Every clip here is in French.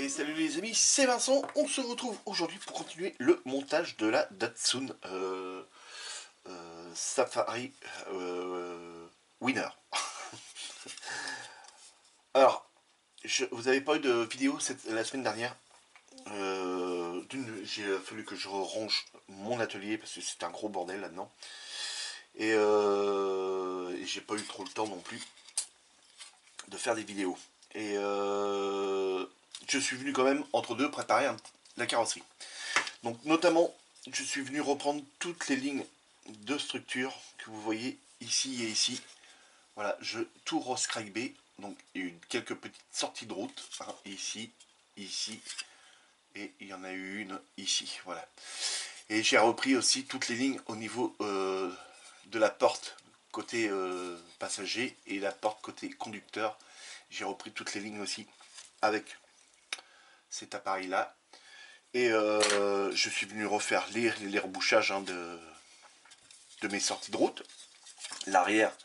Et salut les amis, c'est Vincent. On se retrouve aujourd'hui pour continuer le montage de la Datsun Safari Winner. Alors, vous avez pas eu de vidéo la semaine dernière. J'ai fallu que je range mon atelier parce que c'est un gros bordel là-dedans. Et j'ai pas eu trop le temps non plus de faire des vidéos. Et je suis venu quand même entre deux préparer la carrosserie. Donc notamment, je suis venu reprendre toutes les lignes de structure que vous voyez ici et ici. Voilà, je tout rescribé. Donc il y a eu quelques petites sorties de route, hein, ici, ici, et il y en a eu une ici. Voilà. Et j'ai repris aussi toutes les lignes au niveau de la porte côté passager et la porte côté conducteur. J'ai repris toutes les lignes aussi avec cet appareil là. Et je suis venu refaire les rebouchages hein, de mes sorties de route. L'arrière,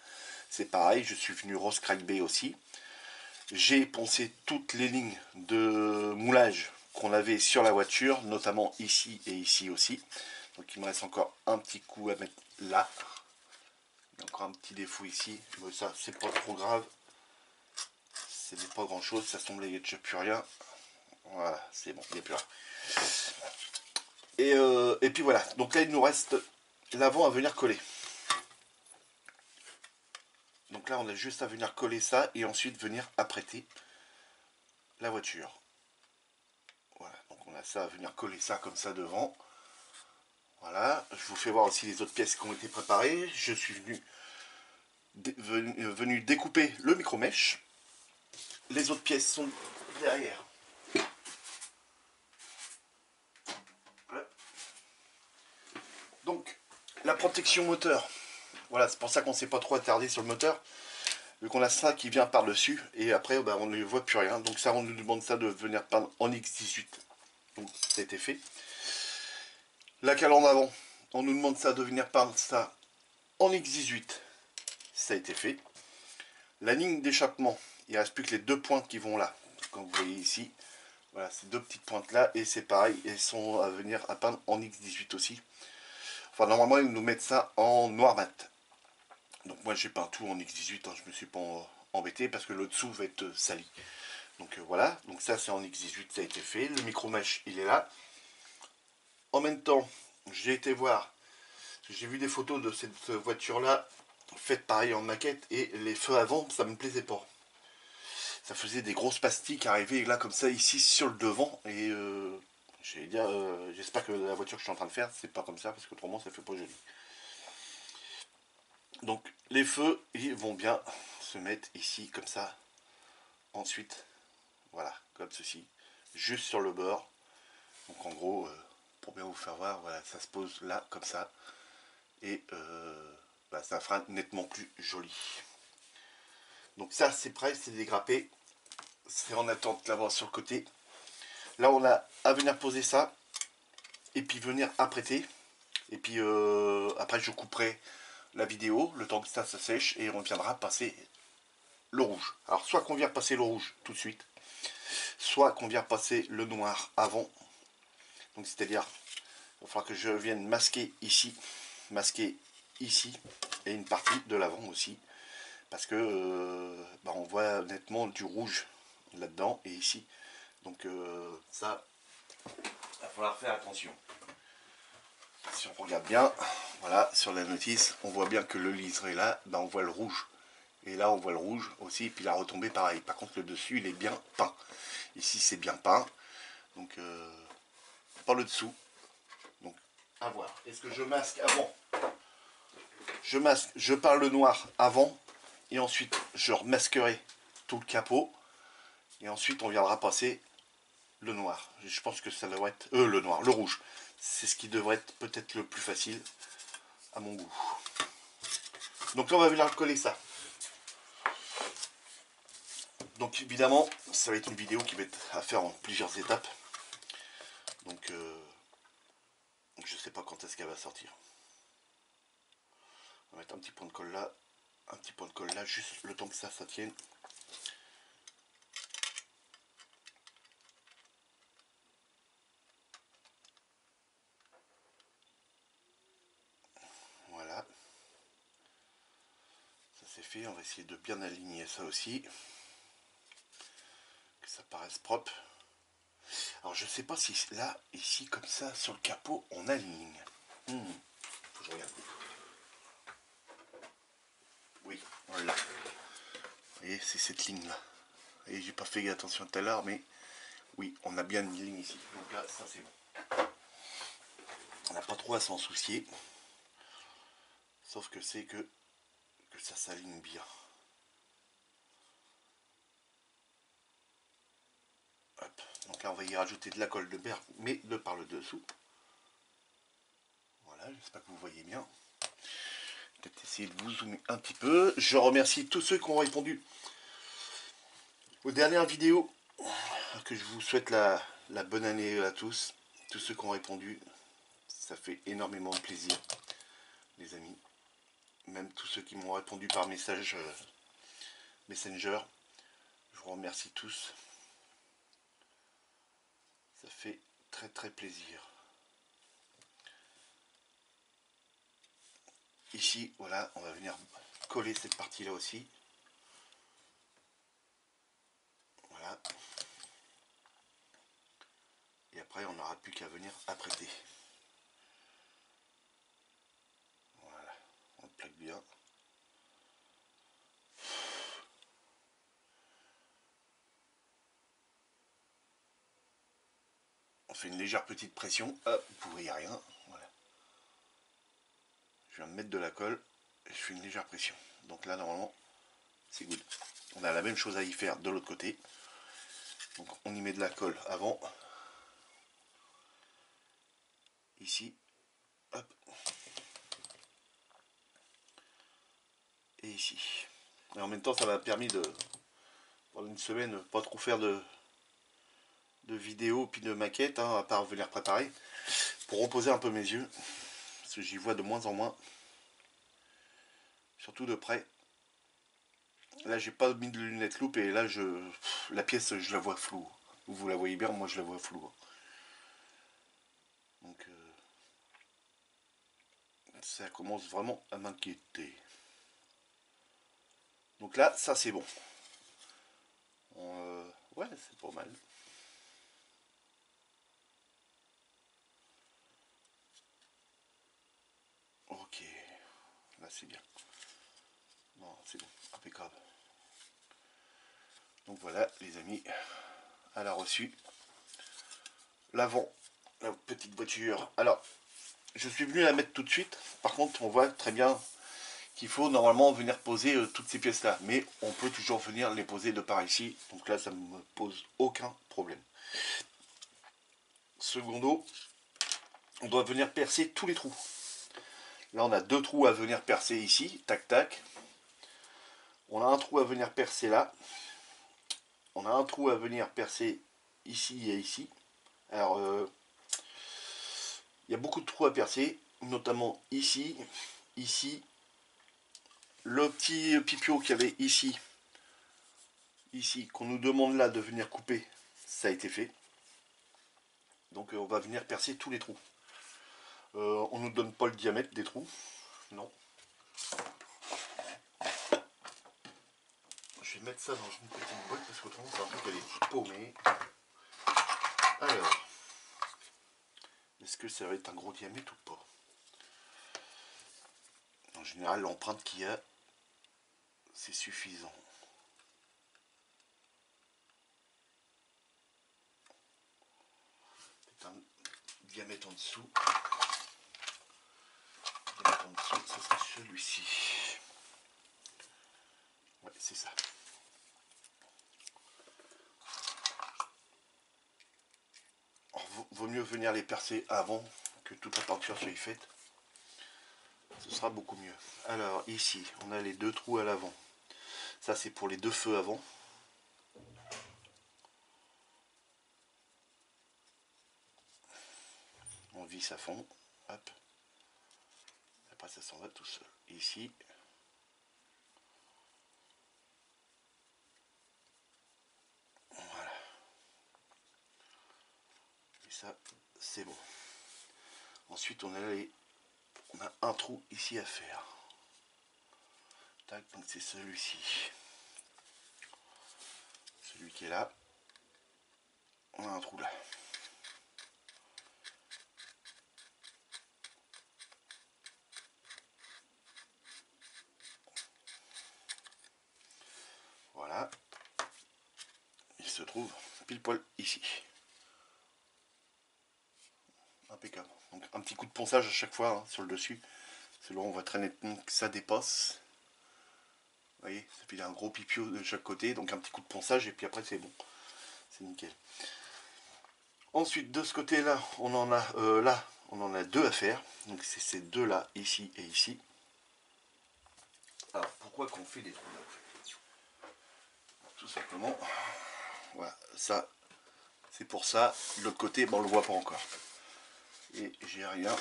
c'est pareil, je suis venu rescriber aussi. J'ai poncé toutes les lignes de moulage qu'on avait sur la voiture, notamment ici et ici aussi. Donc il me reste encore un petit coup à mettre là. Il y a encore un petit défaut ici, mais ça c'est pas trop grave. Ce n'est pas grand chose, ça semble il n'y a déjà plus rien. Voilà, c'est bon, il n'y a plus rien. Et puis voilà, donc là il nous reste l'avant à venir coller. Donc là on a juste à venir coller ça et ensuite venir apprêter la voiture. Voilà, donc on a ça à venir coller ça comme ça devant. Voilà, je vous fais voir aussi les autres pièces qui ont été préparées. Je suis venu découper le micro-mèche. Les autres pièces sont derrière. Voilà. Donc la protection moteur. Voilà, c'est pour ça qu'on ne s'est pas trop attardé sur le moteur. Vu qu'on a ça qui vient par-dessus, et après bah, on ne voit plus rien. Donc ça, on nous demande ça de venir peindre en X18. Donc ça a été fait. La cale en avant, on nous demande ça de venir peindre ça en X18. Ça a été fait. La ligne d'échappement, il ne reste plus que les deux pointes qui vont là. Comme vous voyez ici, voilà, ces deux petites pointes là, et c'est pareil, elles sont à venir à peindre en X18 aussi. Enfin, normalement, ils nous mettent ça en noir mat. Donc moi, j'ai peint tout en X18, hein, je me suis pas embêté parce que le dessous va être sali. Donc voilà, donc ça c'est en X18, ça a été fait. Le micro-mèche, il est là. En même temps, j'ai été voir, j'ai vu des photos de cette voiture-là, faites pareil en maquette, et les feux avant, ça me plaisait pas. Ça faisait des grosses pastilles qui arrivaient là comme ça, ici sur le devant, et j'allais dire, j'espère que la voiture que je suis en train de faire, c'est pas comme ça, parce qu'autrement ça fait pas joli. Donc les feux, ils vont bien se mettre ici, comme ça. Ensuite, voilà, comme ceci, juste sur le bord. Donc en gros, pour bien vous faire voir, voilà, ça se pose là, comme ça. Et bah, ça fera nettement plus joli. Donc ça, c'est prêt, c'est dégrappé. C'est en attente de l'avoir sur le côté. Là, on a à venir poser ça. Et puis venir apprêter. Et puis après, je couperai la vidéo, le temps que ça sèche. Et on viendra passer le rouge. Alors, soit qu'on vient passer le rouge tout de suite. Soit qu'on vient passer le noir avant. Donc, c'est-à-dire, il va falloir que je vienne masquer ici. Masquer ici. Et une partie de l'avant aussi. Parce que bah, on voit nettement du rouge là-dedans et ici. Donc ça, il va falloir faire attention. Si on regarde bien, voilà, sur la notice, on voit bien que le liseré là, bah, on voit le rouge. Et là, on voit le rouge aussi, et puis la retombée pareil. Par contre, le dessus, il est bien peint. Ici, c'est bien peint. Donc, pas le dessous. Donc, à voir. Est-ce que je masque avant? Je masque, je peins le noir avant. Et ensuite, je remasquerai tout le capot. Et ensuite, on viendra passer le noir. Je pense que ça devrait être... le noir, le rouge. C'est ce qui devrait être peut-être le plus facile à mon goût. Donc là, on va venir coller ça. Donc évidemment, ça va être une vidéo qui va être à faire en plusieurs étapes. Donc je sais pas quand est-ce qu'elle va sortir. On va mettre un petit point de colle là. Un petit point de colle là, juste le temps que ça tienne. c'est fait. On va essayer de bien aligner ça aussi, que ça paraisse propre. Alors je sais pas si là, ici, comme ça, sur le capot, on aligne. Faut que je regarde. Oui, on l'a. Vous voyez, c'est cette ligne-là. Et j'ai pas fait attention tout à l'heure, mais oui, on a bien une ligne ici. Donc là, ça c'est bon. On n'a pas trop à s'en soucier. Sauf que c'est que ça s'aligne bien. Hop. Donc là, on va y rajouter de la colle de berre, mais de par le dessous. Voilà, j'espère que vous voyez bien. Peut-être essayer de vous zoomer un petit peu. Je remercie tous ceux qui ont répondu aux dernières vidéos. Que je vous souhaite la bonne année à tous. Tous ceux qui ont répondu. Ça fait énormément de plaisir, les amis. Même tous ceux qui m'ont répondu par message Messenger. Je vous remercie tous. Ça fait très très plaisir. Ici, voilà, on va venir coller cette partie-là aussi. Voilà. Et après, on n'aura plus qu'à venir apprêter. Voilà, on le plaque bien. On fait une légère petite pression. Hop, vous voyez rien. Voilà. Je viens de mettre de la colle et je fais une légère pression. Donc là, normalement, c'est good. On a la même chose à y faire de l'autre côté. Donc on y met de la colle avant. Ici. Hop. Et ici. Et en même temps, ça m'a permis de, pendant une semaine, pas trop faire de vidéos puis de maquettes, hein, à part venir préparer, pour reposer un peu mes yeux. Parce que j'y vois de moins en moins. Surtout de près. Là, j'ai pas mis de lunettes loupe et là, la pièce, je la vois floue. Vous la voyez bien, moi je la vois floue. Donc, ça commence vraiment à m'inquiéter. Donc là, ça c'est bon. Ouais, c'est pas mal. Ok, là c'est bien. Non, c'est bon, impeccable. Donc voilà, les amis, elle a reçu l'avant, la petite voiture. Alors, je suis venu la mettre tout de suite. Par contre, on voit très bien qu'il faut normalement venir poser toutes ces pièces là, mais on peut toujours venir les poser de par ici, donc là ça ne me pose aucun problème. Secondo, on doit venir percer tous les trous. Là on a deux trous à venir percer ici, tac tac. On a un trou à venir percer là. On a un trou à venir percer ici et ici. Alors il y a beaucoup de trous à percer, notamment ici, ici. Le petit pipio qu'il y avait ici, qu'on nous demande là de venir couper, ça a été fait. Donc on va venir percer tous les trous. On nous donne pas le diamètre des trous. Non. Je vais mettre ça dans une petite boîte parce qu'autrement c'est un truc qu'elle est paumée. Alors, est-ce que ça va être un gros diamètre ou pas? En général, l'empreinte qu'il y a, c'est suffisant. Peut-être un diamètre en dessous. Diamètre en dessous, ça sera celui-ci. Ouais, c'est ça. Vaut mieux venir les percer avant que toute la peinture soit faite. Ce sera beaucoup mieux. Alors ici, on a les deux trous à l'avant. Ça c'est pour les deux feux avant. On visse à fond. Hop. Après ça s'en va tout seul. Ici. Voilà. Et ça, c'est bon. Ensuite on a un trou ici à faire. tac, donc c'est celui-ci. Celui qui est là. On a un trou là. Voilà. Il se trouve pile poil ici. Impeccable. Donc un petit coup de ponçage à chaque fois hein, sur le dessus. C'est là on voit très nettement que ça dépasse. Vous voyez, ça fait un gros pipio de chaque côté. Donc un petit coup de ponçage et puis après c'est bon. C'est nickel. Ensuite de ce côté là, on en a là, on en a deux à faire. Donc c'est ces deux là, ici et ici. Alors pourquoi qu'on fait des trous là? Tout simplement, voilà, ça c'est pour ça. De l'autre côté, bon, on le voit pas encore. Et j'ai rien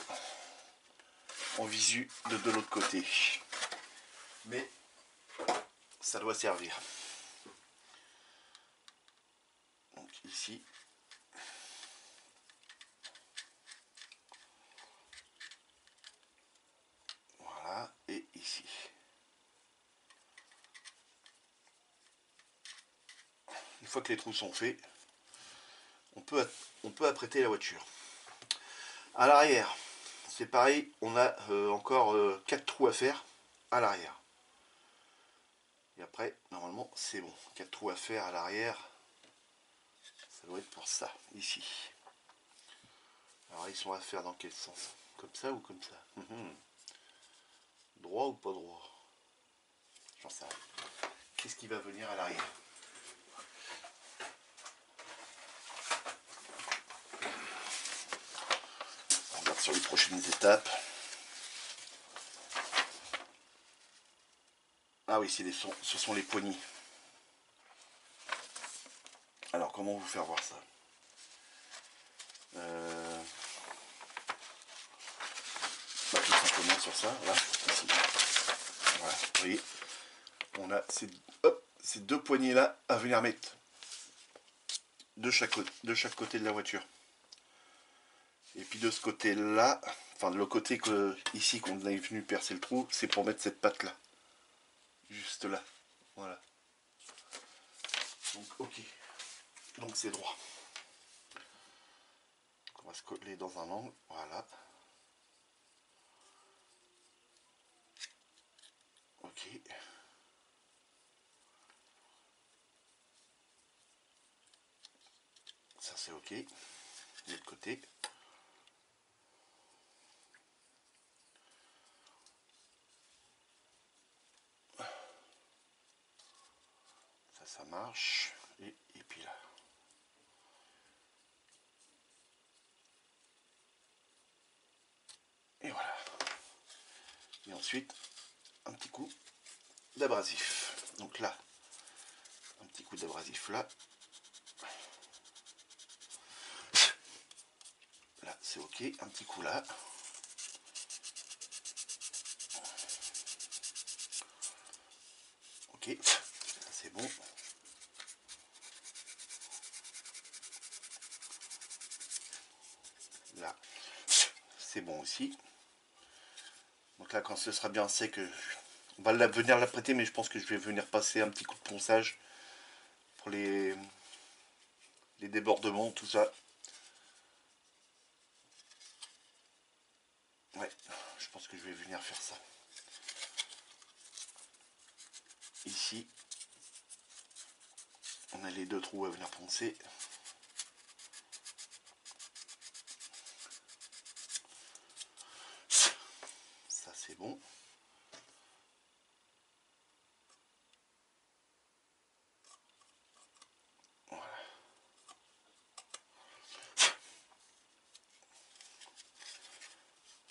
en visu de l'autre côté. Mais ça doit servir. Donc ici. Voilà, et ici. Une fois que les trous sont faits, on peut apprêter la voiture. À l'arrière, c'est pareil, on a encore 4 trous à faire à l'arrière. Et après, normalement, c'est bon. 4 trous à faire à l'arrière. Ça doit être pour ça, ici. Alors, ils sont à faire dans quel sens? Comme ça ou comme ça? Droit ou pas droit? J'en sais rien. Qu'est-ce qui va venir à l'arrière? On regarde sur les prochaines étapes. Ah oui, ce sont les poignées. Alors, comment vous faire voir ça? Bah, tout simplement sur ça, là, ici. Voilà, vous voyez, on a ces deux poignées là à venir mettre de chaque côté de la voiture. Et puis de ce côté là, enfin de l'autre côté que ici qu'on est venu percer le trou, c'est pour mettre cette patte là. Juste là. Voilà. Donc ok. Donc c'est droit. Donc, on va se coller dans un angle. Voilà. Ok. Ça c'est ok. De l'autre côté. Ça marche. Et puis là. Et voilà. Et ensuite, un petit coup d'abrasif. Donc là, un petit coup d'abrasif là. Là, c'est ok. Un petit coup là. Ok. Ça, c'est bon. Là, c'est bon aussi. Donc là, quand ce sera bien sec, on va venir l'apprêter, mais je pense que je vais venir passer un petit coup de ponçage pour les débordements, tout ça. Ouais, je pense que je vais venir faire ça. Ici, on a les deux trous à venir poncer. Ça, c'est bon. Voilà.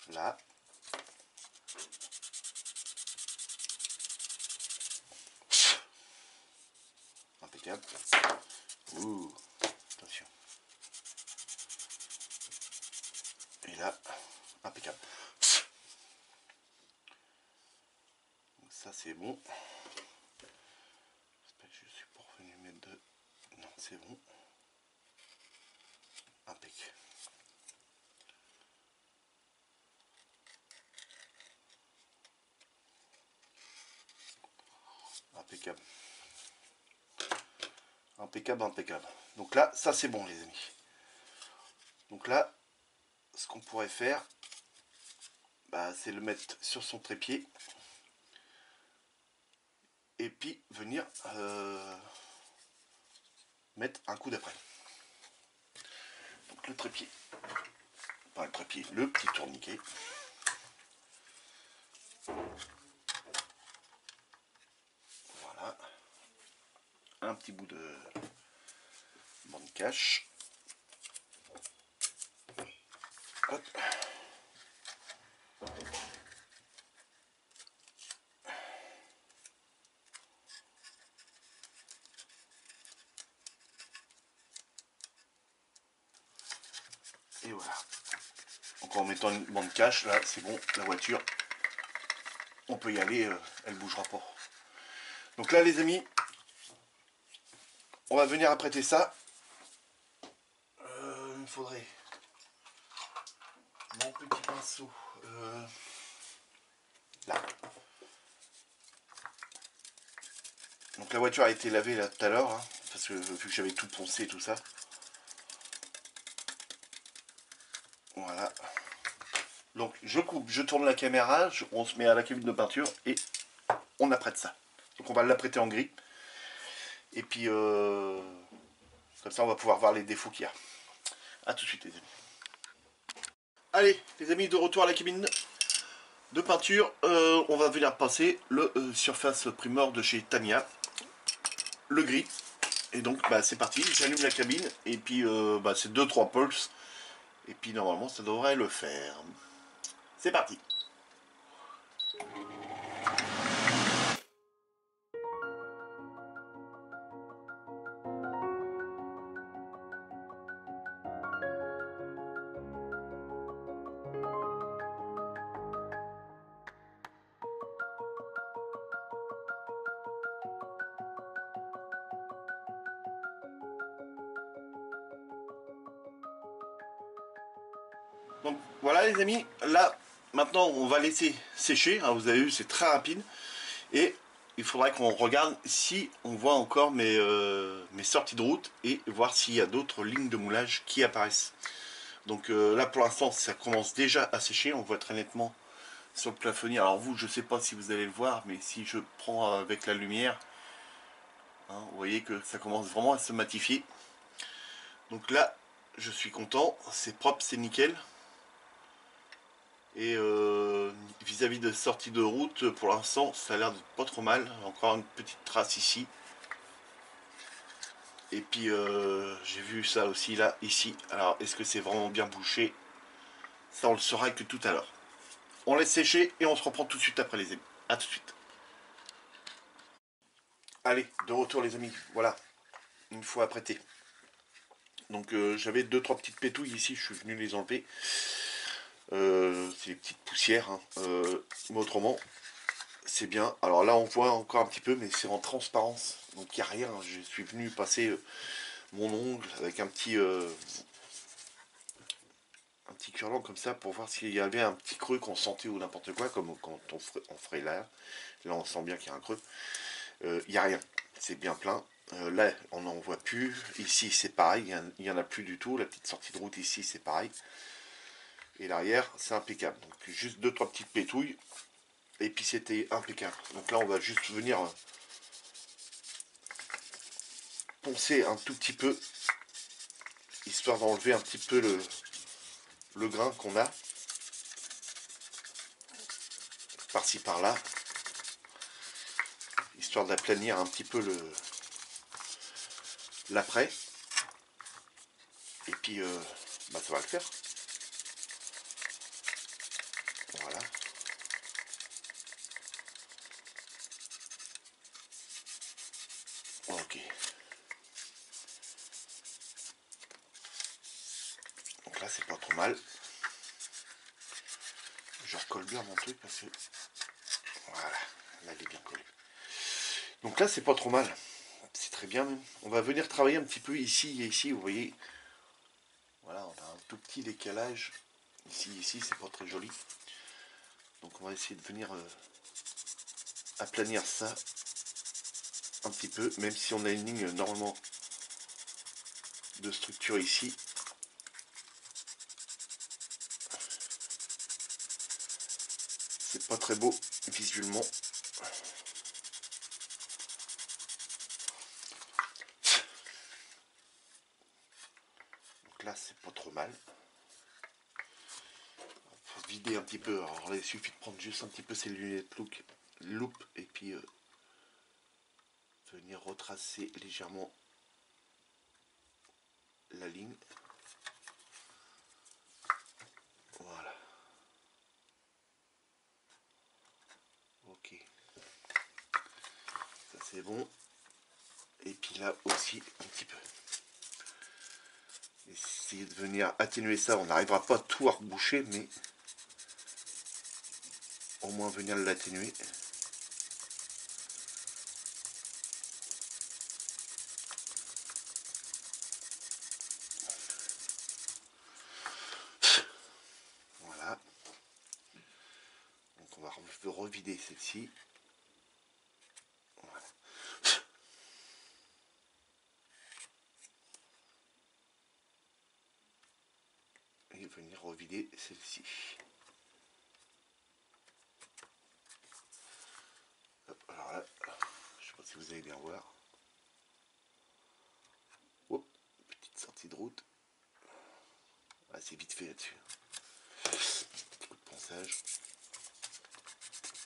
Là. Impeccable. Ouh, attention. Et là, impeccable. Donc ça, c'est bon. J'espère que je suis pas revenu mettre de... Non, c'est bon. Impeccable. impeccable. Impeccable, impeccable. Donc là, ça c'est bon les amis. Donc là, ce qu'on pourrait faire, bah, c'est le mettre sur son trépied. Et puis venir mettre un coup d'après. Donc le trépied. Pas le trépied, le petit tourniquet. Voilà. Un petit bout de bande cache. Hop. Et voilà. Donc en mettant une bande cache, là c'est bon, la voiture, on peut y aller, elle bougera pas. Donc là les amis, on va venir apprêter ça. Il me faudrait mon petit pinceau. Là. Donc la voiture a été lavée là tout à l'heure, hein, parce que vu que j'avais tout poncé et tout ça. Voilà. Donc je coupe, je tourne la caméra, on se met à la cabine de peinture et on apprête ça. Donc on va l'apprêter en gris. Et puis comme ça on va pouvoir voir les défauts qu'il y a. A tout de suite les amis. Allez les amis, de retour à la cabine de peinture. On va venir passer le Surface Primer de chez Tamiya. Le gris. Et donc bah, c'est parti, j'allume la cabine et puis bah, c'est 2-3 pulses. Et puis normalement ça devrait le faire. C'est parti. Donc voilà les amis, là maintenant on va laisser sécher, hein, vous avez vu c'est très rapide. Et il faudra qu'on regarde si on voit encore mes sorties de route et voir s'il y a d'autres lignes de moulage qui apparaissent. Donc là pour l'instant ça commence déjà à sécher, on voit très nettement sur le plafonnier. Alors vous, je ne sais pas si vous allez le voir, mais si je prends avec la lumière, hein, vous voyez que ça commence vraiment à se matifier. Donc là je suis content, c'est propre, c'est nickel. Et vis-à-vis de sortie de route, pour l'instant ça a l'air de pas trop mal. Encore une petite trace ici. Et puis j'ai vu ça aussi là, ici. Alors est-ce que c'est vraiment bien bouché? Ça on le saura que tout à l'heure. On laisse sécher et on se reprend tout de suite après les amis. A tout de suite. Allez, de retour les amis. Voilà, une fois apprêté. Donc j'avais 2-3 petites pétouilles ici, je suis venu les enlever. C'est des petites poussières. Hein. Mais autrement, c'est bien. Alors là on voit encore un petit peu, mais c'est en transparence. Donc il n'y a rien. Je suis venu passer mon ongle avec un petit cure-dent comme ça pour voir s'il y avait un petit creux qu'on sentait ou n'importe quoi, comme quand on ferait l'air. Là on sent bien qu'il y a un creux. Il n'y a rien, c'est bien plein. Là on n'en voit plus. Ici c'est pareil, il n'y en a plus du tout. La petite sortie de route ici c'est pareil. Et l'arrière c'est impeccable. Donc juste 2-3 petites pétouilles. Et puis c'était impeccable. Donc là on va juste venir poncer un tout petit peu, histoire d'enlever un petit peu le grain qu'on a. Par-ci par-là. Histoire d'aplanir un petit peu l'après. Et puis bah, ça va le faire. Voilà. Ok. Donc là c'est pas trop mal. Je recolle bien mon truc parce que voilà, là il est bien collé. Donc là c'est pas trop mal. C'est très bien même. On va venir travailler un petit peu ici et ici, vous voyez. Voilà, on a un tout petit décalage. Ici, c'est pas très joli. Donc on va essayer de venir aplanir ça. un petit peu, même si on a une ligne normalement de structure ici. C'est pas très beau visuellement. Donc là c'est pas trop mal. Faut vider un petit peu. Alors là il suffit de prendre juste un petit peu ces lunettes loupe et puis venir retracer légèrement la ligne. Voilà. Ok. Ça c'est bon. Et puis là aussi un petit peu. Essayer de venir atténuer ça. On n'arrivera pas tout à reboucher, mais au moins venir l'atténuer. Voilà. Donc on va revider celle-ci. Voilà. Et venir revider celle-ci. Alors là, je sais pas si vous allez bien voir. Hop, petite sortie de route. Ah, c'est vite fait là-dessus. Petit coup de ponçage.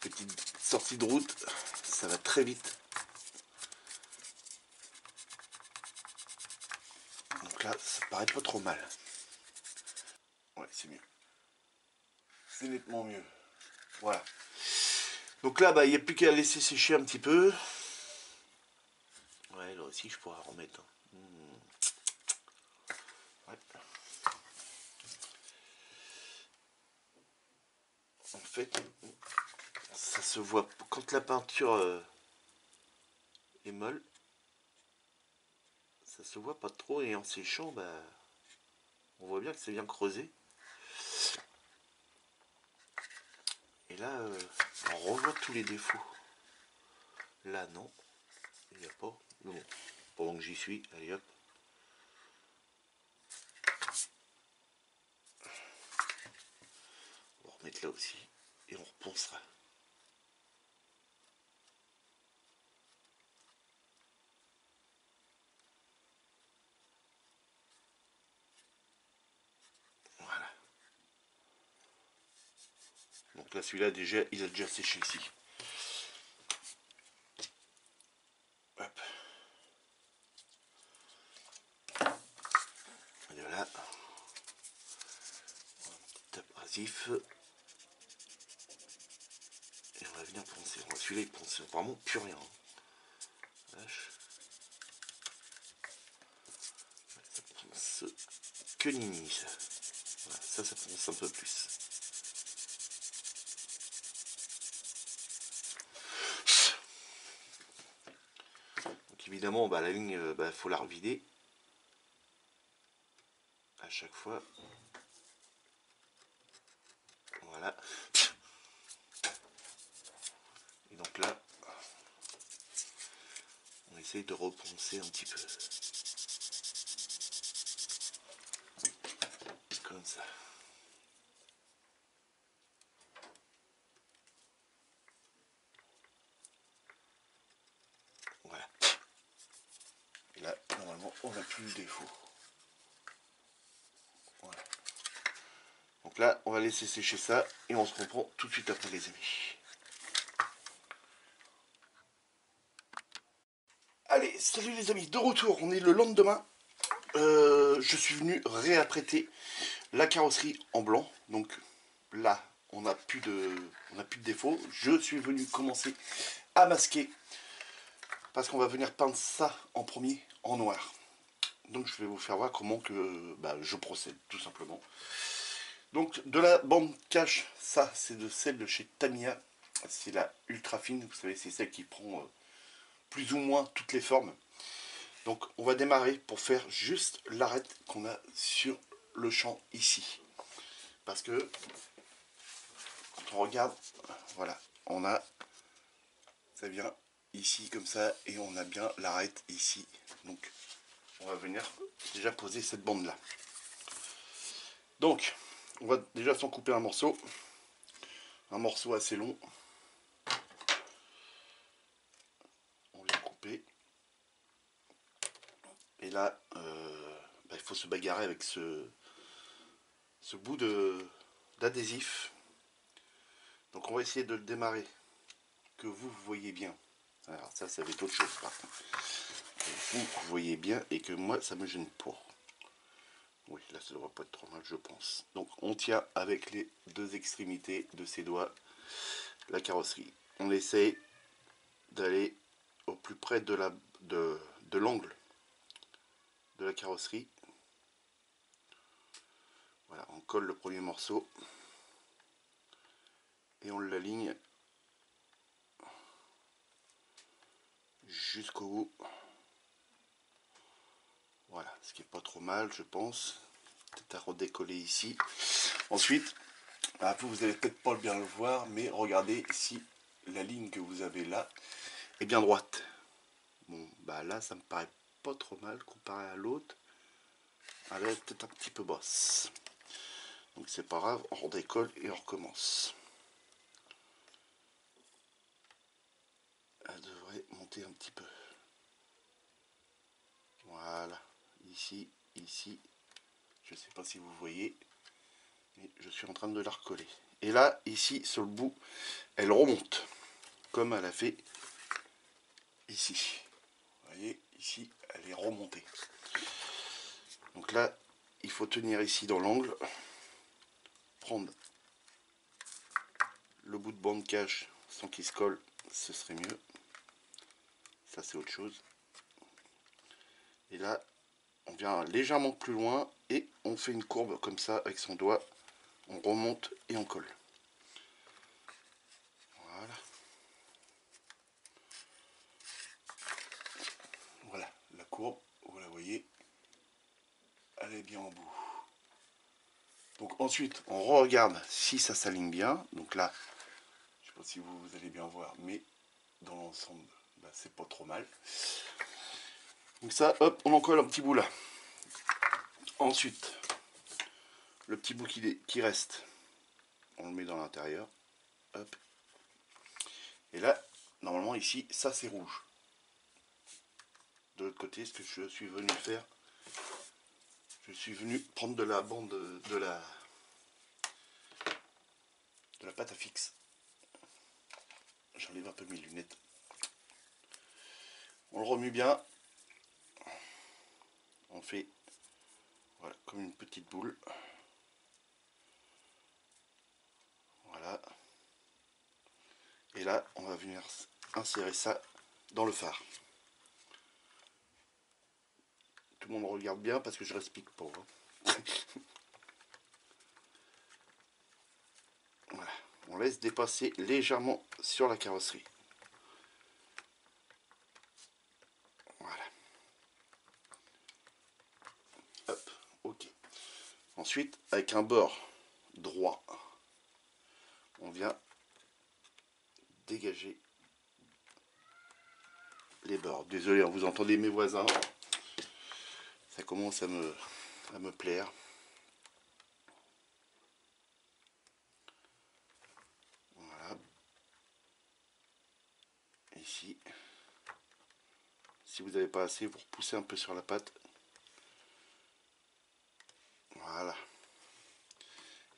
Petite sortie de route, ça va très vite. Donc là, ça paraît pas trop mal. Ouais, c'est mieux. C'est nettement mieux. Voilà. Donc là, bah, il n'y a plus qu'à laisser sécher un petit peu. Ouais, là aussi, je pourrais remettre. Ouais. En fait, ça se voit quand la peinture est molle. Ça se voit pas trop et en séchant, bah, on voit bien que c'est bien creusé. Et là, on revoit tous les défauts. Là, non, il n'y a pas. Mais bon, pendant que j'y suis, allez hop. On va remettre là aussi et on reponcera. Voilà. Donc là, celui-là, déjà, il a déjà séché ici. Hop. Et voilà. Petit abrasif. Et on va venir poncer. Celui-là, il ponce vraiment plus rien. Vache. Ça ponce que nini, ça. Voilà, ça ponce un peu plus. Donc évidemment, bah, la ligne, faut la revider à chaque fois. Voilà. Et donc là, on essaye de reponcer un petit peu. Comme ça. Voilà. Et là, normalement, on n'a plus le défaut. Voilà. Donc là, on va laisser sécher ça et on se reprend tout de suite après, les amis. Allez, salut les amis, de retour, on est le lendemain. Je suis venu réapprêter la carrosserie en blanc. Donc là, on n'a plus de défaut. Je suis venu commencer à masquer parce qu'on va venir peindre ça en premier en noir. Donc je vais vous faire voir comment que je procède tout simplement. Donc de la bande cache, ça c'est de celle de chez Tamiya. C'est la ultra fine, vous savez, c'est celle qui prend plus ou moins toutes les formes. Donc on va démarrer pour faire juste l'arête qu'on a sur le champ ici. Parce que quand on regarde, voilà, on a, ça vient ici comme ça, et on a bien l'arête ici. Donc on va venir déjà poser cette bande là. Donc on va déjà s'en couper un morceau assez long. On vient couper, et là il faut se bagarrer avec ce bout d'adhésif. Donc on va essayer de le démarrer, que vous voyez bien. Alors ça va être autre chose par contre. Que vous voyez bien et que moi ça me gêne pas. Oui, là ça devrait pas être trop mal, je pense. Donc on tient avec les deux extrémités de ses doigts la carrosserie. On essaye d'aller au plus près de l'angle de la carrosserie. Voilà, on colle le premier morceau et on l'aligne jusqu'au bout. Voilà, ce qui est pas trop mal, je pense. Peut-être à redécoller ici. Ensuite, vous n'allez peut-être pas bien le voir, mais regardez si la ligne que vous avez là est bien droite. Bon, bah là, ça me paraît pas trop mal comparé à l'autre. Elle est peut-être un petit peu basse. Donc c'est pas grave, on redécolle et on recommence. Elle devrait monter un petit peu. Voilà, ici, ici. Je sais pas si vous voyez, mais je suis en train de la recoller. Et là, ici, sur le bout, elle remonte, comme elle a fait ici. Vous voyez, ici, elle est remontée. Donc là, il faut tenir ici dans l'angle, prendre le bout de bande cache sans qu'il se colle, ce serait mieux. Ça, c'est autre chose. Et là, on vient légèrement plus loin et on fait une courbe comme ça avec son doigt. On remonte et on colle. Voilà. Voilà, la courbe, vous la voyez, elle est bien au bout. Donc ensuite, on regarde si ça s'aligne bien. Donc là, je ne sais pas si vous allez bien voir, mais dans l'ensemble, bah, c'est pas trop mal. Donc ça, hop, on en colle un petit bout là. Ensuite, le petit bout qui reste, on le met dans l'intérieur. Hop. Et là, normalement ici, ça c'est rouge. De l'autre côté, ce que je suis venu faire, je suis venu prendre de la bande de la pâte à fixe. J'enlève un peu mes lunettes. On le remue bien. On fait voilà, comme une petite boule. Voilà. Et là, on va venir insérer ça dans le phare. Tout le monde regarde bien parce que je explique pas. Hein. Voilà. On laisse dépasser légèrement sur la carrosserie. Voilà. Hop, ok. Ensuite, avec un bord droit, on vient dégager les bords. Désolé, vous entendez mes voisins. Ça commence à me plaire. Voilà. Ici. Si vous n'avez pas assez, vous repoussez un peu sur la pâte. Voilà.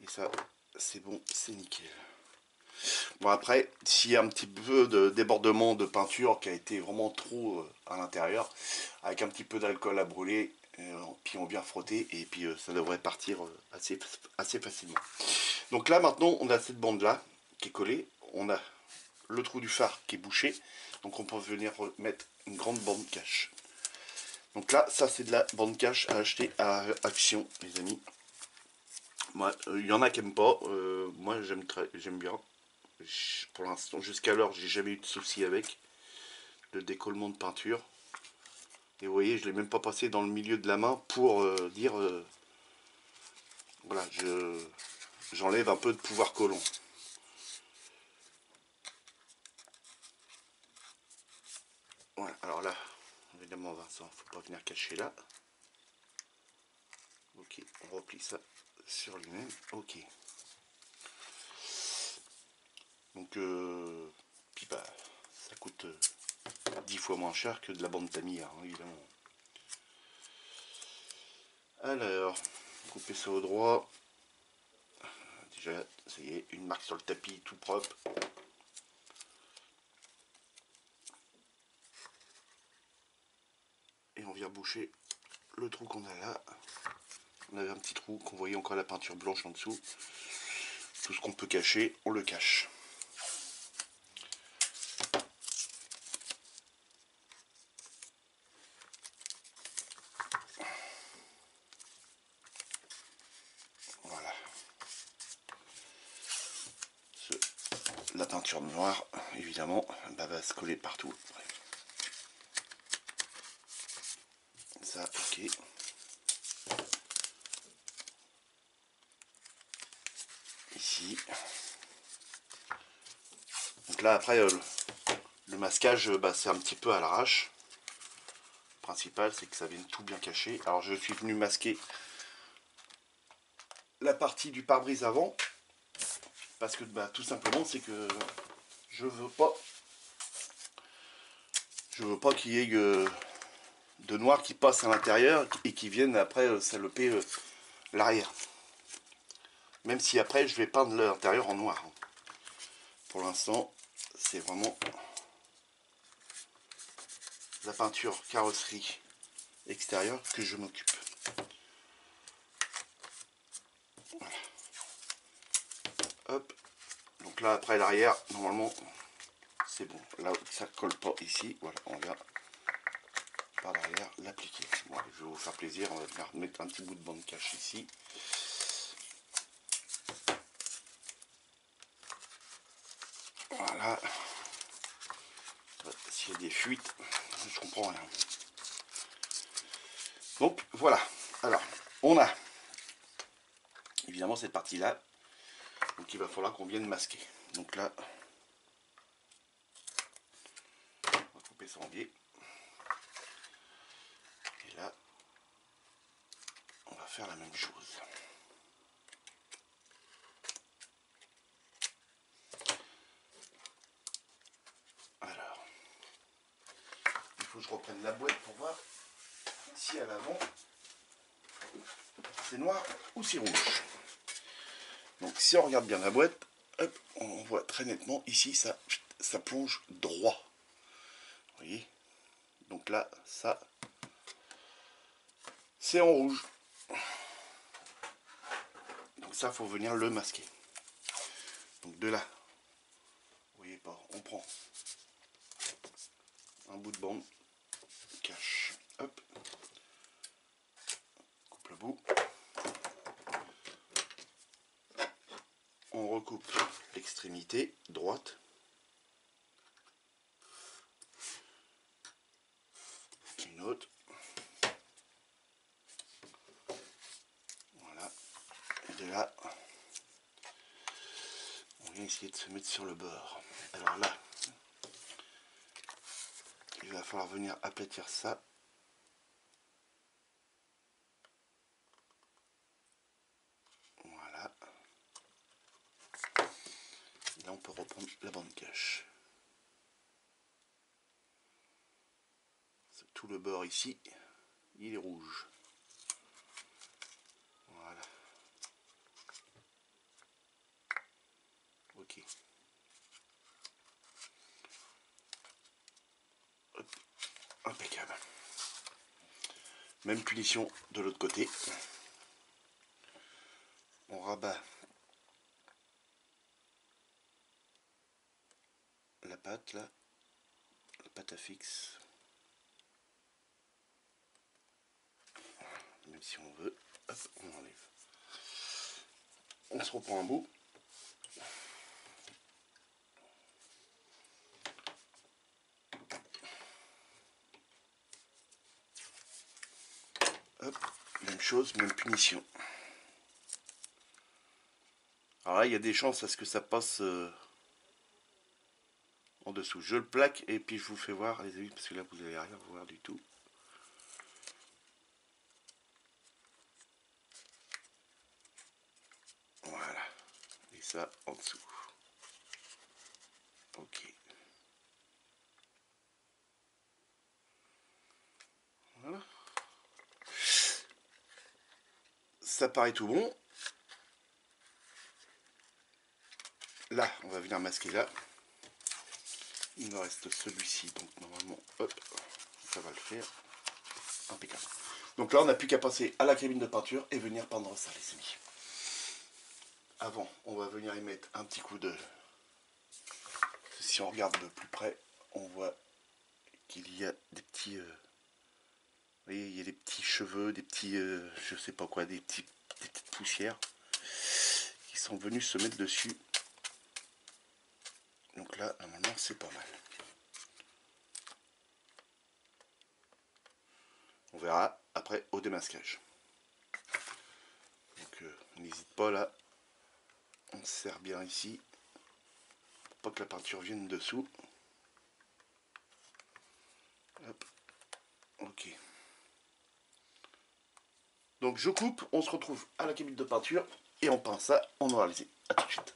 Et ça, c'est bon, c'est nickel. Bon après, s'il y a un petit peu de débordement de peinture qui a été vraiment trop à l'intérieur, avec un petit peu d'alcool à brûler, puis on vient frotter et puis ça devrait partir assez facilement. Donc là maintenant on a cette bande là qui est collée, on a le trou du phare qui est bouché, donc on peut venir mettre une grande bande cache. Donc là ça c'est de la bande cache à acheter à Action les amis. Moi, il y en a qui n'aiment pas, moi j'aime bien. Pour l'instant, jusqu'à l'heure, j'ai jamais eu de souci avec le décollement de peinture. Et vous voyez, je l'ai même pas passé dans le milieu de la main pour dire voilà, j'enlève un peu de pouvoir collant. Non Vincent, faut pas venir cacher là. Ok, on replie ça sur lui-même. Ok. Donc puis bah ça coûte 10 fois moins cher que de la bande Tamiya, hein, évidemment. Alors, couper ça au droit. Déjà, ça y est, une marque sur le tapis tout propre. Et on vient boucher le trou qu'on a là. On avait un petit trou qu'on voyait encore la peinture blanche en dessous. Tout ce qu'on peut cacher, on le cache. Voilà. La peinture noire, évidemment, bah, va se coller partout. Ça, ok. Ici. Donc là, après, le masquage, bah, c'est un petit peu à l'arrache. Le principal, c'est que ça vienne tout bien cacher. Alors, je suis venu masquer la partie du pare-brise avant. Parce que, bah, tout simplement, c'est que je veux pas qu'il y ait de noir qui passe à l'intérieur et qui viennent après saloper l'arrière. Même si après je vais peindre l'intérieur en noir. Pour l'instant, c'est vraiment la peinture carrosserie extérieure que je m'occupe. Voilà. Hop. Donc là après l'arrière, normalement, c'est bon. Là ça colle pas ici. Voilà, on vient par l'arrière l'appliquer. Bon, je vais vous faire plaisir, on va venir mettre un petit bout de bande cache ici. Voilà. S'il y a des fuites, je comprends rien. Donc voilà. Alors, on a évidemment cette partie là. Donc il va falloir qu'on vienne masquer. Donc là, on va couper son biais. Et là, on va faire la même chose. Alors, il faut que je reprenne la boîte pour voir si à l'avant c'est noir ou c'est rouge. Donc si on regarde bien la boîte, hop, on voit très nettement ici ça plonge droit. Vous voyez? Donc là, ça c'est en rouge. Donc ça, faut venir le masquer. Donc de là, vous voyez pas, on prend un bout de bande, cache, hop, coupe le bout. On recoupe l'extrémité droite. Une autre. Voilà. Et de là, on vient essayer de se mettre sur le bord. Alors là, il va falloir venir aplatir ça. Voilà. Et là, on peut reprendre la bande cache. Tout le bord ici, il est rouge. Voilà. Ok. Hop. Impeccable. Même punition de l'autre côté. On rabat la pâte là, la pâte à fixe. Même si on veut, hop, on enlève. On se reprend un bout. Hop, même chose, même punition. Alors là, il y a des chances à ce que ça passe en dessous. Je le plaque et puis je vous fais voir les amis, parce que là vous n'allez rien voir du tout. ça en dessous. Ok. Voilà. Ça paraît tout bon. Là, on va venir masquer là. Il me reste celui-ci, donc normalement, hop, ça va le faire. Impeccable. Donc là, on n'a plus qu'à passer à la cabine de peinture et venir peindre ça, les amis. Avant, on va venir y mettre un petit coup de... Si on regarde de plus près, on voit qu'il y a des petits... vous voyez, il y a des petits cheveux, des petits... je sais pas quoi, des petites poussières qui sont venus se mettre dessus. Donc là, normalement, c'est pas mal. On verra après au démasquage. Donc n'hésite pas là. On serre bien ici. Pour pas que la peinture vienne dessous. Hop. Ok. Donc je coupe, on se retrouve à la cabine de peinture et on peint ça en oralisé. A tout de suite.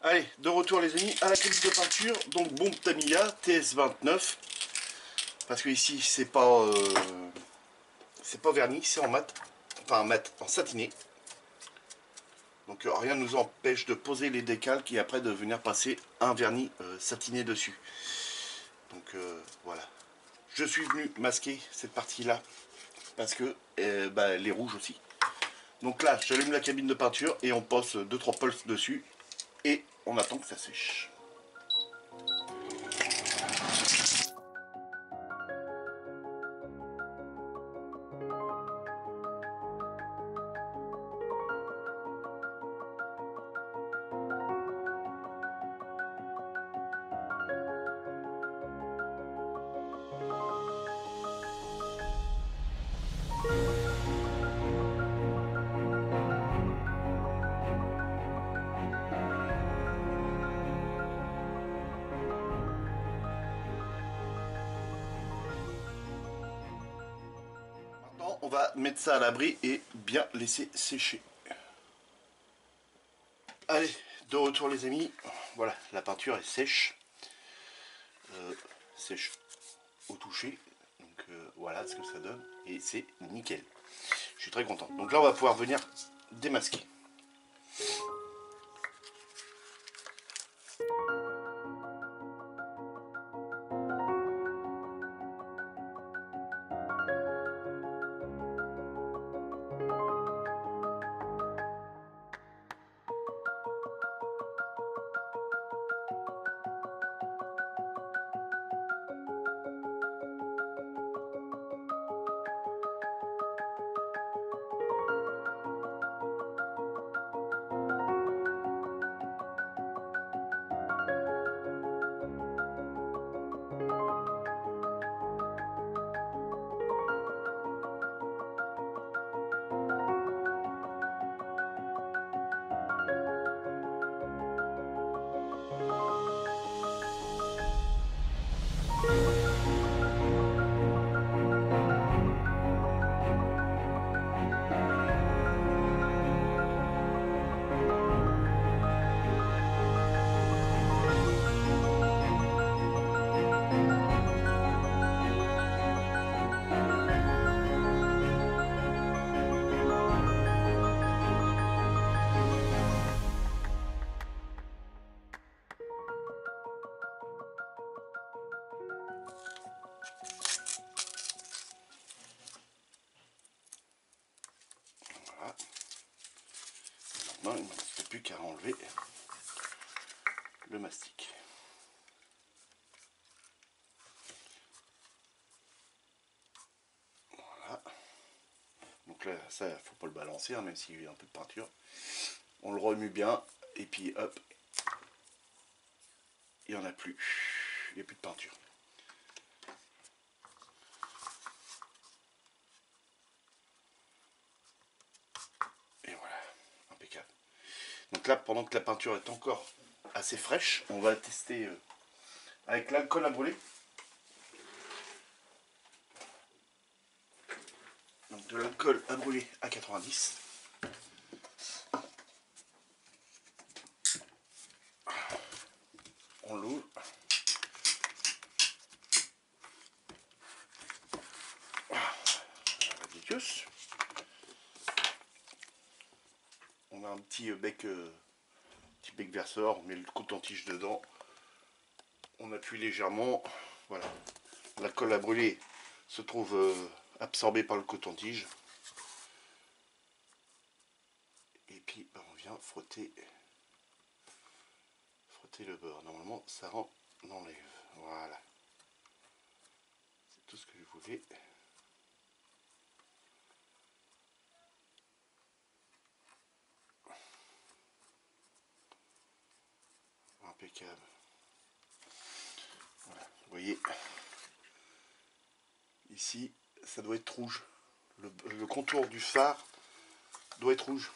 Allez, de retour les amis, à la cabine de peinture. Donc bombe Tamiya TS29. Parce que ici c'est pas verni, c'est en mat. Enfin mat, en satiné. Donc rien ne nous empêche de poser les décalques et après de venir passer un vernis satiné dessus. Donc voilà. Je suis venu masquer cette partie-là parce que elle est rouge aussi. Donc là, j'allume la cabine de peinture et on passe 2-3 pulses dessus et on attend que ça sèche. Maintenant, on va mettre ça à l'abri et bien laisser sécher. Allez, de retour les amis. Voilà, la peinture est sèche. Sèche au toucher. Donc voilà ce que ça donne. Et c'est nickel. Je suis très content. Donc là, on va pouvoir venir démasquer. Voilà. Maintenant, il ne me reste plus qu'à enlever le mastic. Voilà. Donc là, ça, il ne faut pas le balancer, hein, même s'il y a un peu de peinture. On le remue bien, et puis hop, il n'y en a plus. Il n'y a plus de peinture. Et voilà, impeccable. Donc là, pendant que la peinture est encore assez fraîche, on va tester avec l'alcool à brûler. Donc de l'alcool à brûler à 90. dessus. On a un petit bec verseur, on met le coton-tige dedans, on appuie légèrement, voilà. La colle à brûler se trouve absorbée par le coton-tige. Et puis ben, on vient frotter le beurre. Normalement ça enlève. Voilà. C'est tout ce que je voulais. Impeccable. Voilà. Vous voyez, ici ça doit être rouge. Le contour du phare doit être rouge.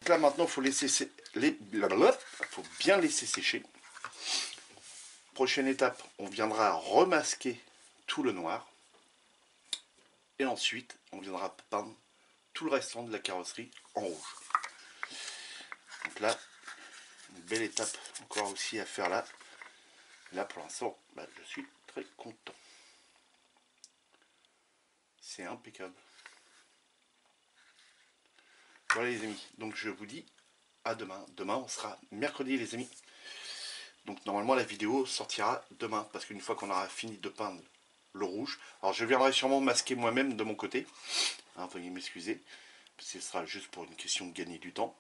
Donc là maintenant il faut faut bien laisser sécher. Prochaine étape, on viendra remasquer tout le noir. Et ensuite, on viendra peindre tout le restant de la carrosserie en rouge. Donc là, une belle étape encore aussi à faire là. Là pour l'instant, bah, je suis très content. C'est impeccable. Voilà les amis, donc je vous dis à demain. Demain on sera mercredi les amis. Donc normalement la vidéo sortira demain, parce qu'une fois qu'on aura fini de peindre le rouge, alors je viendrai sûrement masquer moi-même de mon côté, hein, veuillez m'excuser, ce sera juste pour une question de gagner du temps.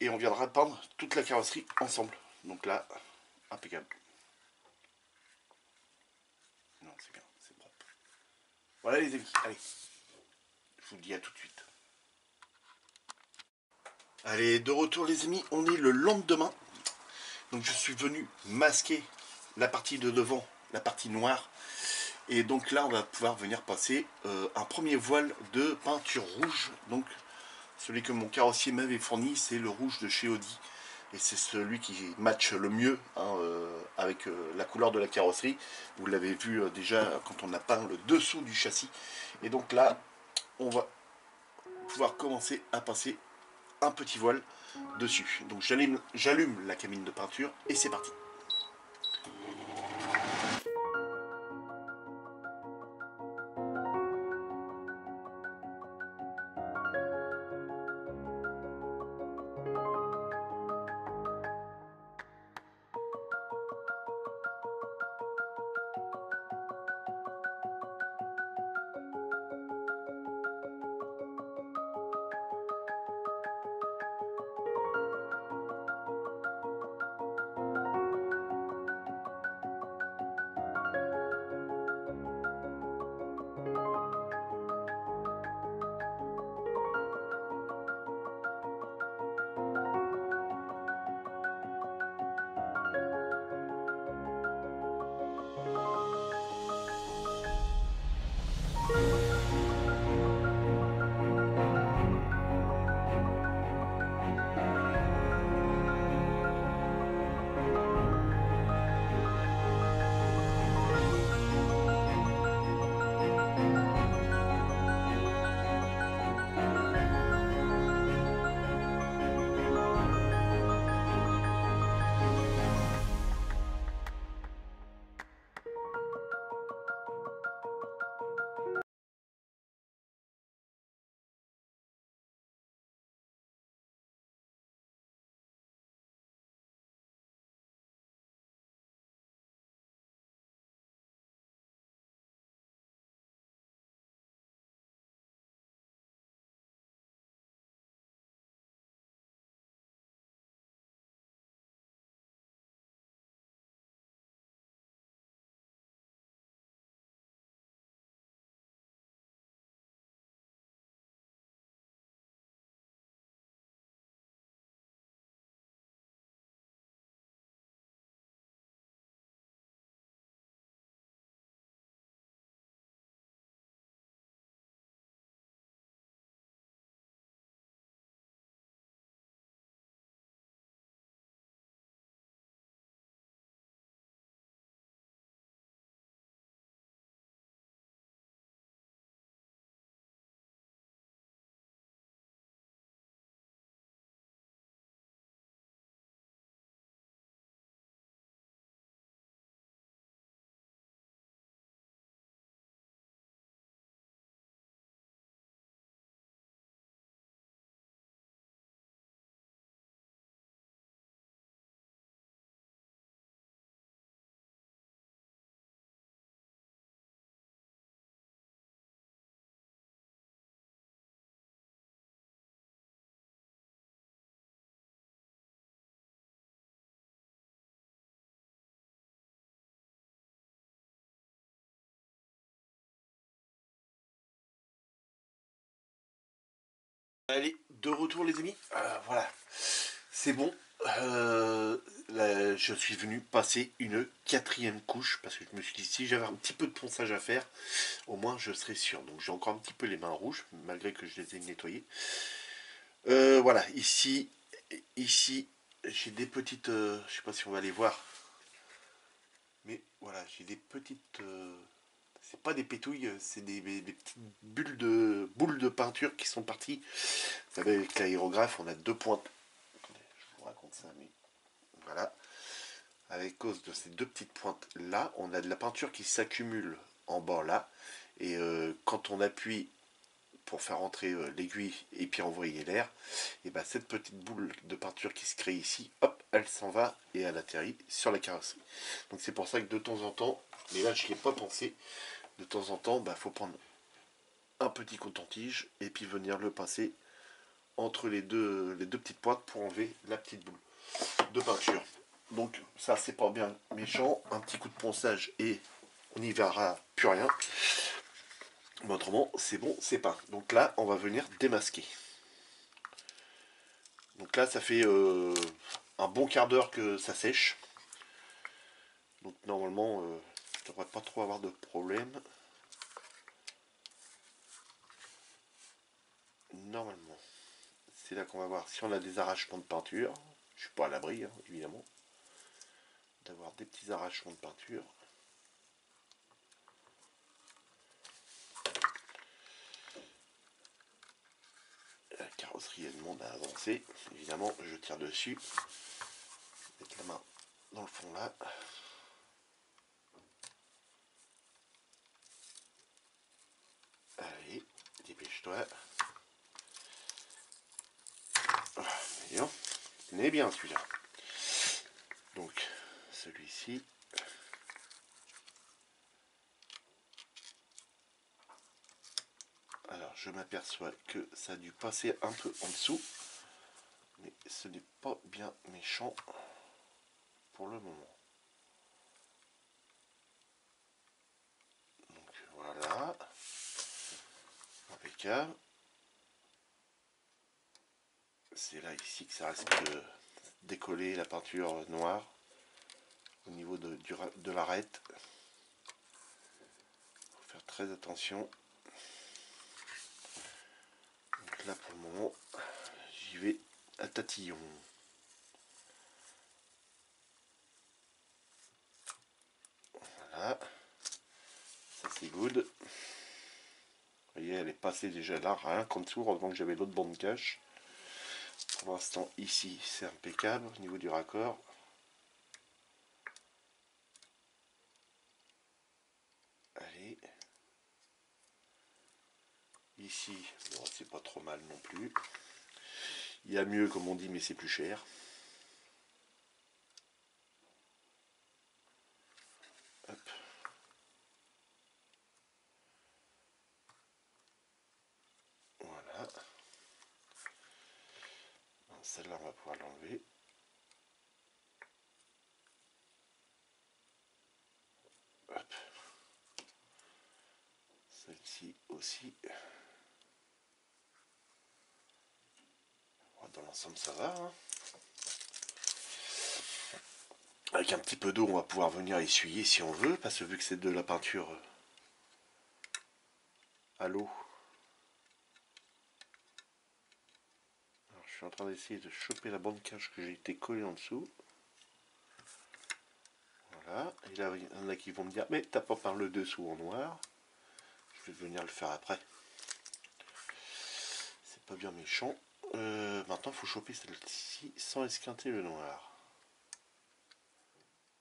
Et on viendra peindre toute la carrosserie ensemble. Donc là, impeccable. Non, c'est bien, c'est propre. Voilà les amis, allez, je vous dis à tout de suite. Allez, de retour les amis, on est le lendemain. Donc je suis venu masquer la partie de devant, la partie noire. Et donc là, on va pouvoir venir passer un premier voile de peinture rouge. Donc celui que mon carrossier m'avait fourni, c'est le rouge de chez Audi. Et c'est celui qui match le mieux hein, avec la couleur de la carrosserie. Vous l'avez vu déjà quand on a peint le dessous du châssis. Et donc là, on va pouvoir commencer à passer un petit voile dessus. Donc j'allume la cabine de peinture et c'est parti. Allez, de retour les amis. Voilà, c'est bon. Là, je suis venu passer une 4e couche parce que je me suis dit si j'avais un petit peu de ponçage à faire, au moins je serais sûr. Donc j'ai encore un petit peu les mains rouges malgré que je les ai nettoyées. Voilà, ici j'ai des petites, je sais pas si on va les voir, mais voilà, j'ai des petites, c'est pas des pétouilles, c'est des petites boules de peinture qui sont parties. Vous savez, avec l'aérographe, on a deux pointes. Attendez, je vous raconte ça, mais voilà. Avec cause de ces deux petites pointes là, on a de la peinture qui s'accumule en bas là. Et quand on appuie pour faire entrer l'aiguille et puis envoyer l'air, et ben cette petite boule de peinture qui se crée ici, hop, elle s'en va et elle atterrit sur la carrosserie. Donc c'est pour ça que de temps en temps, mais là je n'y ai pas pensé, de temps en temps, faut prendre un petit coton-tige et puis venir le passer entre les deux petites pointes pour enlever la petite boule de peinture. Donc ça c'est pas bien méchant, un petit coup de ponçage et on n'y verra plus rien. Mais autrement c'est bon, c'est peint. Donc là on va venir démasquer. Donc là ça fait un bon quart d'heure que ça sèche. Donc normalement je devrais pas trop avoir de problème. Normalement c'est là qu'on va voir si on a des arrachements de peinture. Je suis pas à l'abri hein, évidemment d'avoir des petits arrachements de peinture. La carrosserie elle demande à avancer. Évidemment je tire dessus. Mettre la main dans le fond là. Allez, dépêche-toi. Voyons, il est bien celui-là. Donc celui-ci. Alors je m'aperçois que ça a dû passer un peu en dessous. Mais ce n'est pas bien méchant pour le moment. Donc voilà. Impeccable. C'est là ici que ça risque de décoller la peinture noire au niveau de l'arête. Il faut faire très attention. Donc là pour le moment, j'y vais à tatillon. Voilà. Ça c'est good. Vous voyez, elle est passée déjà là, rien qu'en dessous, heureusement que j'avais l'autre bande cache. Pour l'instant, ici, c'est impeccable au niveau du raccord. Allez. Ici, bon, c'est pas trop mal non plus. Il y a mieux, comme on dit, mais c'est plus cher. Hop. Voilà. Celle-là, on va pouvoir l'enlever. Hop. Celle-ci aussi. Dans l'ensemble, ça va. Hein. Avec un petit peu d'eau, on va pouvoir venir essuyer si on veut, parce que vu que c'est de la peinture à l'eau. Je suis en train d'essayer de choper la bande cache que j'ai été collée en dessous. Voilà. Et là, il y en a qui vont me dire, mais t'as pas peint le dessous en noir. Je vais venir le faire après. C'est pas bien méchant. Maintenant, il faut choper celle-ci sans esquinter le noir.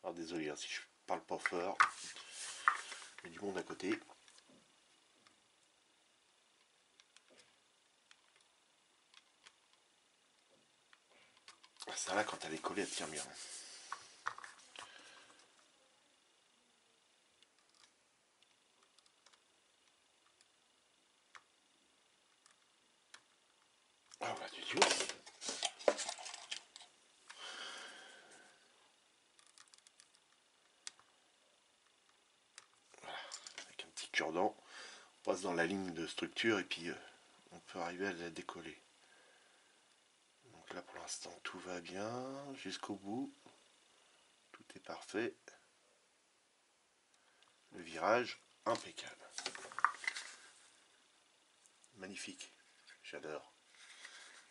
Alors désolé hein, si je parle pas fort. Il y a du monde à côté. Ça là, quand elle est collée, elle tient bien. Ah bah du tout. Voilà. Avec un petit cure-dent, on passe dans la ligne de structure et puis on peut arriver à la décoller. là pour l'instant tout va bien jusqu'au bout. Tout est parfait. Le virage impeccable. Magnifique. J'adore.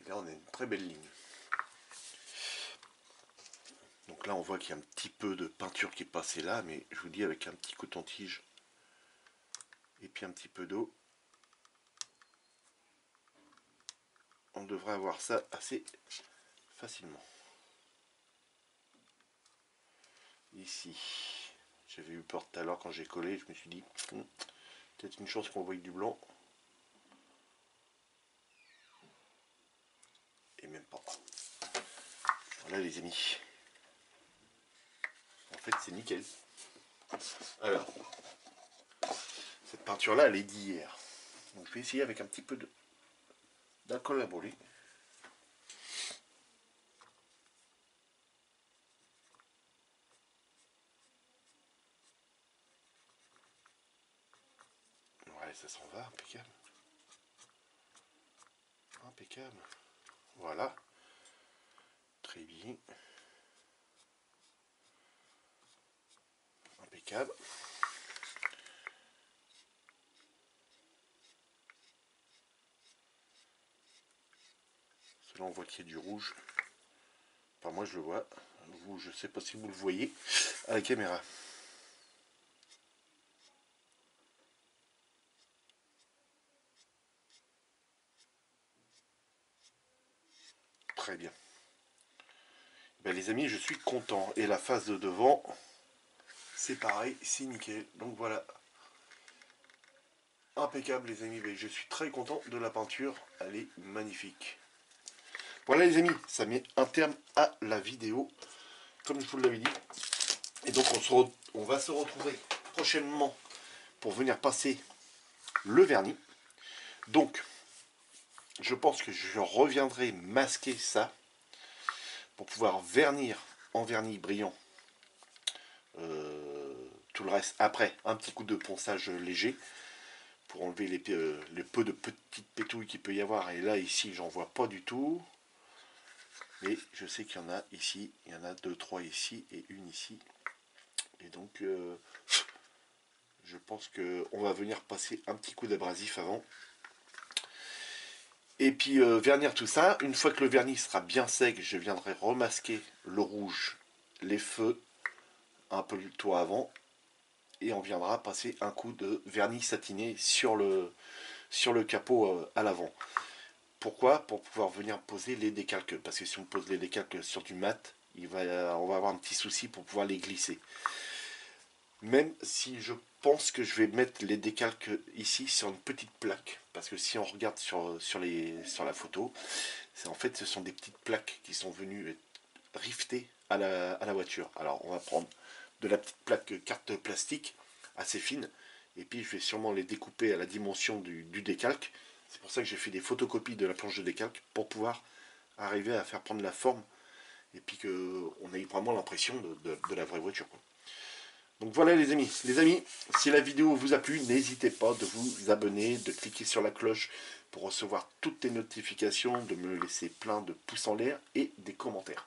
Et là on a une très belle ligne. Donc là on voit qu'il y a un petit peu de peinture qui est passée là, mais je vous dis avec un petit coton-tige et puis un petit peu d'eau, on devrait avoir ça assez facilement. Ici, j'avais eu peur tout à l'heure quand j'ai collé, je me suis dit, peut-être une chance qu'on voie du blanc. Et même pas. Voilà les amis. En fait c'est nickel. Alors, cette peinture là elle est d'hier. Donc je vais essayer avec un petit peu d'alcool à brûler. Ouais, ça s'en va, impeccable. Impeccable. Voilà. Très bien. Impeccable. Là on voit qu'il y a du rouge. Enfin moi je le vois. Vous, je sais pas si vous le voyez à la caméra. Très bien. Ben, les amis, je suis content. Et la face de devant, c'est pareil, c'est nickel. Donc voilà. Impeccable les amis. Ben, je suis très content de la peinture. Elle est magnifique. Voilà les amis, ça met un terme à la vidéo. Comme je vous l'avais dit. Et donc on va se retrouver prochainement pour venir passer le vernis. Donc, je pense que je reviendrai masquer ça pour pouvoir vernir en vernis brillant tout le reste après. Un petit coup de ponçage léger pour enlever les peu de petites pétouilles qu'il peut y avoir. Et là, ici, j'en vois pas du tout. Mais je sais qu'il y en a ici. Il y en a 2, 3 ici et une ici. Et donc, je pense qu'on va venir passer un petit coup d'abrasif avant. Et puis vernir tout ça. Une fois que le vernis sera bien sec, je viendrai remasquer le rouge, les feux, un peu le toit avant. Et on viendra passer un coup de vernis satiné sur le capot à l'avant. Pourquoi? Pour pouvoir venir poser les décalques. Parce que si on pose les décalques sur du mat, on va avoir un petit souci pour pouvoir les glisser. Même si je pense que je vais mettre les décalques ici sur une petite plaque. Parce que si on regarde sur la photo, en fait ce sont des petites plaques qui sont venues rifter à la voiture. Alors on va prendre de la petite plaque carte plastique assez fine. Et puis je vais sûrement les découper à la dimension du décalque. C'est pour ça que j'ai fait des photocopies de la planche de décalque pour pouvoir arriver à faire prendre la forme et puis qu'on ait vraiment l'impression de la vraie voiture. Donc voilà les amis. Les amis, si la vidéo vous a plu, n'hésitez pas de vous abonner, de cliquer sur la cloche pour recevoir toutes les notifications, de me laisser plein de pouces en l'air et des commentaires.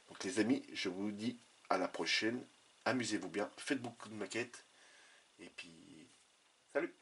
Donc les amis, je vous dis à la prochaine. Amusez-vous bien, faites beaucoup de maquettes et puis salut!